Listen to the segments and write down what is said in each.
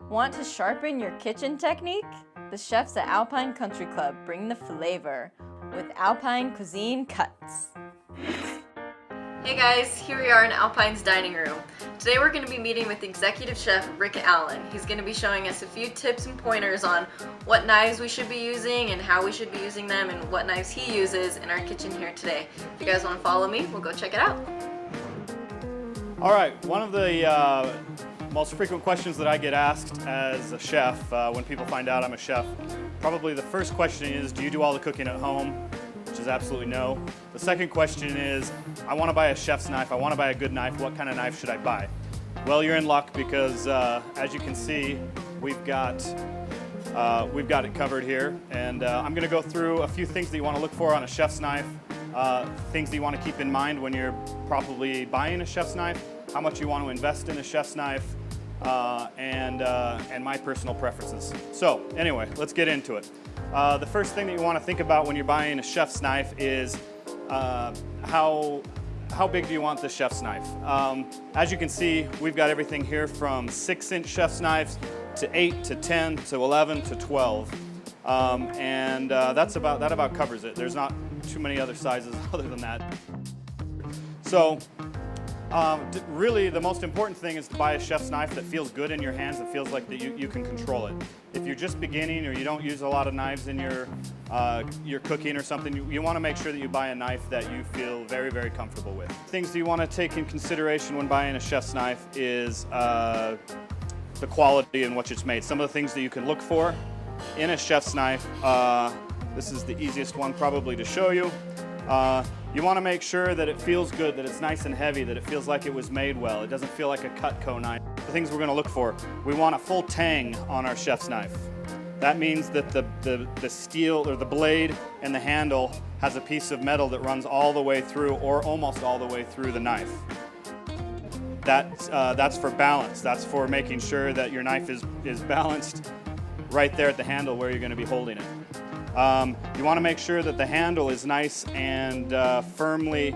Want to sharpen your kitchen technique? The chefs at Alpine Country Club bring the flavor with Alpine Cuisine Cuts. Hey guys, here we are in Alpine's dining room. Today we're going to be meeting with Executive Chef Rick Allen. He's going to be showing us a few tips and pointers on what knives we should be using and how we should be using them and what knives he uses in our kitchen here today. If you guys want to follow me, we'll go check it out. Alright, one of the most frequent questions that I get asked as a chef when people find out I'm a chef, probably the first question is, do you do all the cooking at home? Which is absolutely no. The second question is, I want to buy a chef's knife, I want to buy a good knife, what kind of knife should I buy? Well, you're in luck because as you can see, we've got it covered here, and I'm going to go through a few things that you want to look for on a chef's knife, things that you want to keep in mind when you're probably buying a chef's knife, how much you want to invest in a chef's knife, and my personal preferences. So anyway, let's get into it. The first thing that you want to think about when you're buying a chef's knife is how big do you want the chef's knife? As you can see, we've got everything here from 6-inch chef's knives to 8 to 10 to 11 to 12, and that about covers it. There's not too many other sizes other than that. So really the most important thing is to buy a chef's knife that feels good in your hands, that feels like that you can control it. If you're just beginning or you don't use a lot of knives in your cooking or something, you want to make sure that you buy a knife that you feel very, very comfortable with. Things that you want to take in consideration when buying a chef's knife is the quality in which it's made. Some of the things that you can look for in a chef's knife, this is the easiest one probably to show you. You want to make sure that it feels good, that it's nice and heavy, that it feels like it was made well. It doesn't feel like a Cutco knife. The things we're going to look for, we want a full tang on our chef's knife. That means that the steel or the blade and the handle has a piece of metal that runs all the way through or almost all the way through the knife. That's for balance. That's for making sure that your knife is balanced right there at the handle where you're going to be holding it. You want to make sure that the handle is nice and firmly,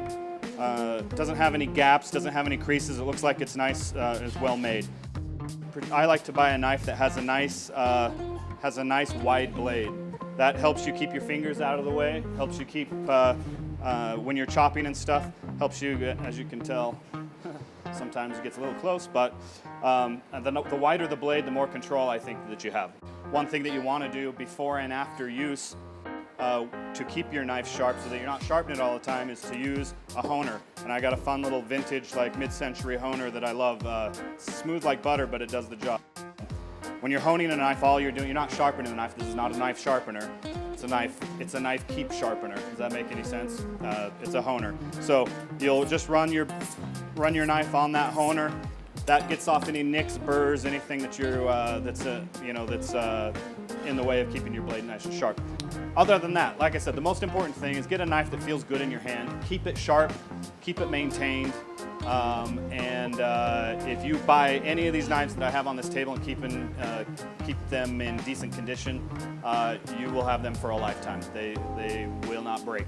doesn't have any gaps, doesn't have any creases. It looks like it's nice, is well made. I like to buy a knife that has a nice wide blade. That helps you keep your fingers out of the way, helps you keep, when you're chopping and stuff, helps you, as you can tell, sometimes it gets a little close, but the wider the blade, the more control I think that you have. One thing that you want to do before and after use to keep your knife sharp so that you're not sharpening it all the time is to use a honer. And I got a fun little vintage like mid-century honer that I love. It's smooth like butter, but it does the job. When you're honing a knife, all you're doing, you're not sharpening the knife. This is not a knife sharpener. It's a knife keep sharpener. Does that make any sense? It's a honer. So you'll just run your knife on that honer. That gets off any nicks, burrs, anything that that's in the way of keeping your blade nice and sharp. Other than that, like I said, the most important thing is get a knife that feels good in your hand. Keep it sharp, keep it maintained, and if you buy any of these knives that I have on this table and keep them in decent condition, you will have them for a lifetime. They will not break.